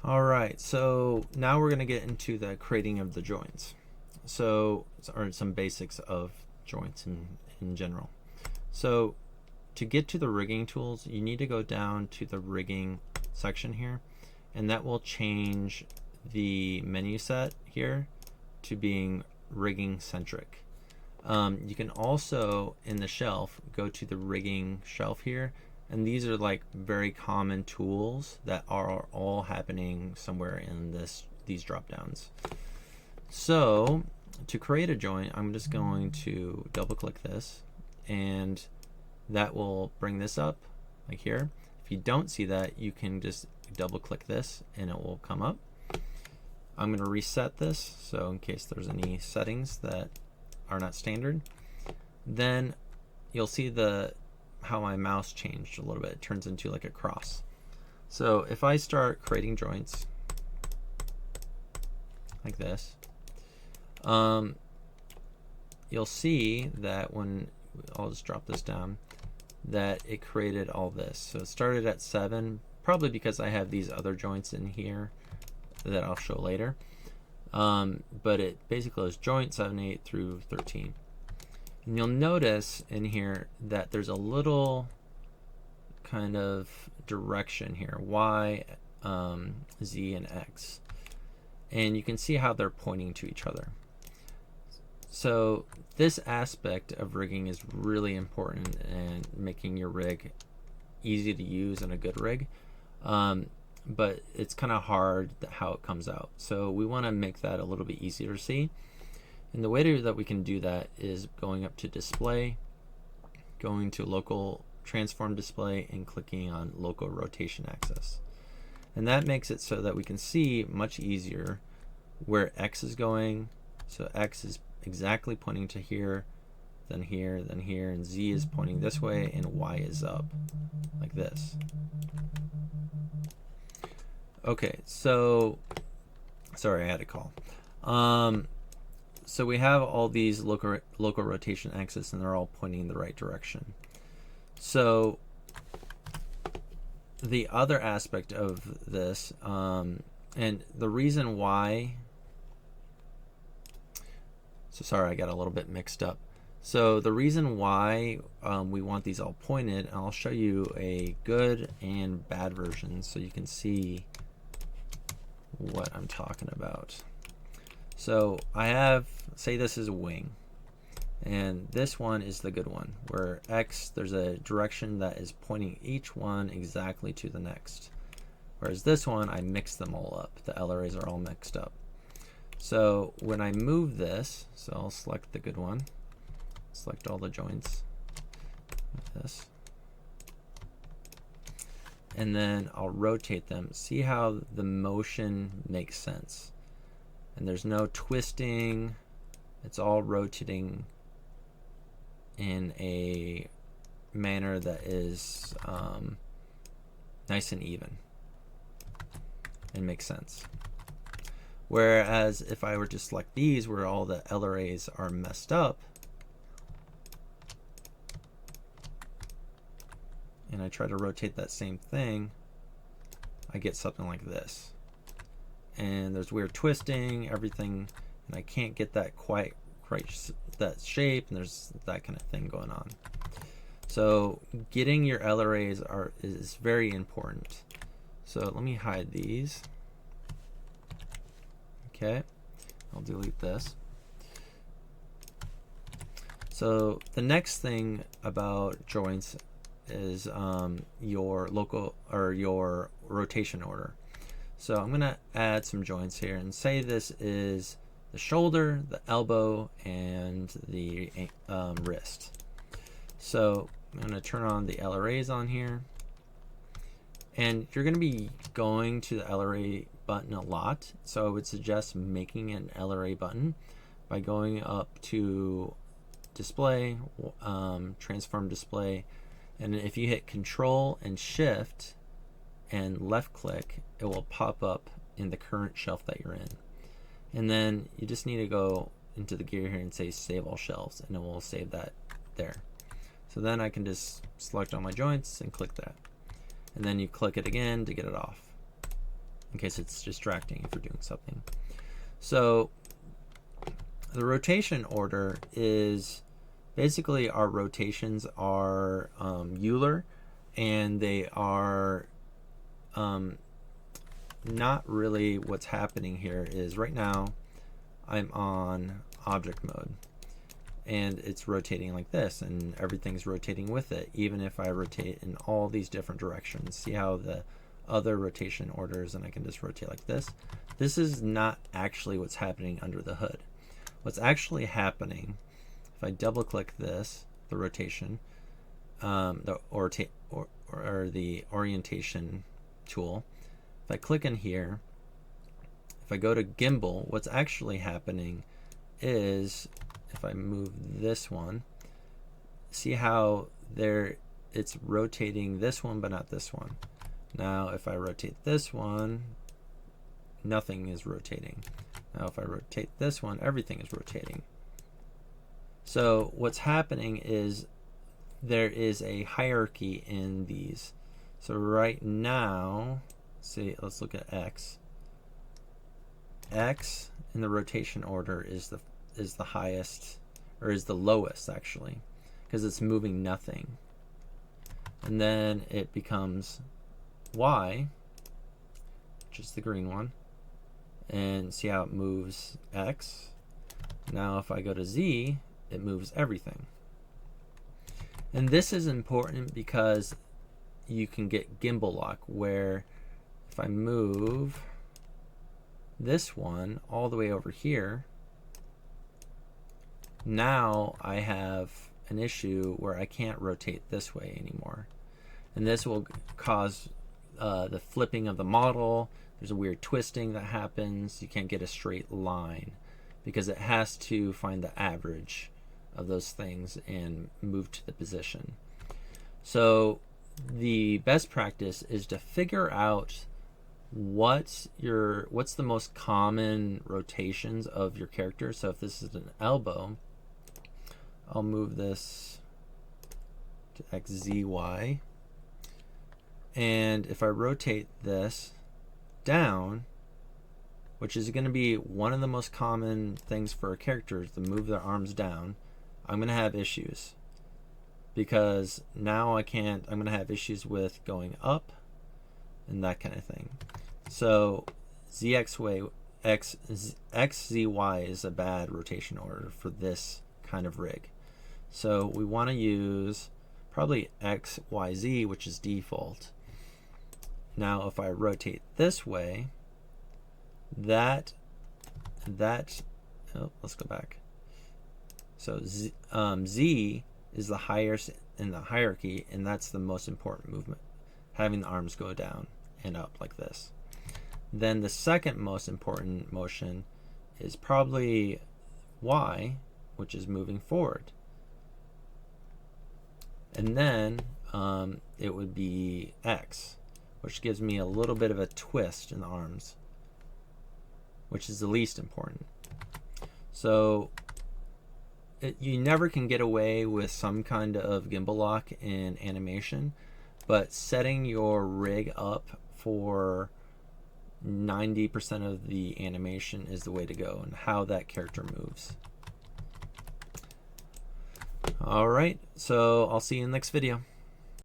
All right, so now we're going to get into the creating of the joints. So, or some basics of joints in general. So, to get to the rigging tools, you need to go down to the rigging section here, and that will change the menu set here to being rigging centric. You can also, in the shelf, go to the rigging shelf here, and these are like very common tools that are all happening somewhere in these drop downs. So to create a joint, I'm just going to double click this, and that will bring this up like here. If you don't see that, you can just double click this and it will come up. I'm going to reset this, so in case there's any settings that are not standard, then you'll see how my mouse changed a little bit. It turns into like a cross. So if I start creating joints like this, you'll see that when I'll just drop this down, that it created all this. So it started at 7, probably because I have these other joints in here that I'll show later. But it basically is joint 7, 8 through 13. And you'll notice in here that there's a little kind of direction here, Y, Z, and X. And you can see how they're pointing to each other. So this aspect of rigging is really important in making your rig easy to use and a good rig. But it's kind of hard how it comes out. So we want to make that a little bit easier to see. And the way that we can do that is going up to display, going to local transform display, and clicking on local rotation axis. And that makes it so that we can see much easier where X is going. So X is exactly pointing to here, then here, then here, and Z is pointing this way, and Y is up, like this. Okay, so, sorry, I had a call. So we have all these local rotation axis, and they're all pointing in the right direction. So the other aspect of this, and the reason why, so sorry, I got a little bit mixed up. So the reason why we want these all pointed, and I'll show you a good and bad version so you can see what I'm talking about. So I have, say this is a wing, and this one is the good one, where X, there's a direction that is pointing each one exactly to the next. Whereas this one, I mix them all up. The LRAs are all mixed up. So when I move this, so I'll select the good one, select all the joints, like this, and then I'll rotate them. See how the motion makes sense. And there's no twisting. It's all rotating in a manner that is nice and even and makes sense. Whereas if I were to select these where all the LRAs are messed up, and I try to rotate that same thing, I get something like this. And there's weird twisting, everything, and I can't get that quite that shape, and there's that kind of thing going on. So getting your LRAs is very important. So let me hide these. Okay, I'll delete this. So the next thing about joints is your local or your rotation order. So I'm going to add some joints here and say this is the shoulder, the elbow, and the wrist. So I'm going to turn on the LRAs on here. And you're going to be going to the LRA button a lot. So I would suggest making an LRA button by going up to display, transform display. And if you hit Control and Shift and left click, it will pop up in the current shelf that you're in. And then you just need to go into the gear here and say save all shelves, and it will save that there. So then I can just select all my joints and click that. And then you click it again to get it off. in case it's distracting if you're doing something. So the rotation order is basically our rotations are Euler, and they are not really what's happening here is right now I'm on object mode and it's rotating like this and everything's rotating with it, even if I rotate in all these different directions. See how the other rotation orders, and I can just rotate like this. This is not actually what's happening under the hood. What's actually happening, if I double click this, the rotation, the orientation tool, if I click in here, if I go to gimbal, what's actually happening is, if I move this one, see how there it's rotating this one but not this one. Now if I rotate this one, nothing is rotating. Now if I rotate this one, everything is rotating. So what's happening is there is a hierarchy in these. So right now, see, let's look at X. X in the rotation order is the highest, or is the lowest actually, because it's moving nothing. And then it becomes Y, which is the green one, and see how it moves X. Now if I go to Z, it moves everything. And this is important because you can get gimbal lock, where if I move this one all the way over here, now I have an issue where I can't rotate this way anymore. And this will cause the flipping of the model. There's a weird twisting that happens. You can't get a straight line because it has to find the average of those things and move to the position. So the best practice is to figure out what's the most common rotations of your character. So if this is an elbow, I'll move this to XZY, and if I rotate this down, which is going to be one of the most common things for a character, is to move their arms down, I'm going to have issues, because now I'm going to have issues with going up and that kind of thing. So XZY is a bad rotation order for this kind of rig. So we want to use probably XYZ, which is default. Now if I rotate this way, let's go back. So Z is the highest in the hierarchy, and that's the most important movement, having the arms go down and up like this. Then the second most important motion is probably Y, which is moving forward. And then it would be X, which gives me a little bit of a twist in the arms, which is the least important. So you never can get away with some kind of gimbal lock in animation, but setting your rig up for 90% of the animation is the way to go, and how that character moves. Alright, so I'll see you in the next video.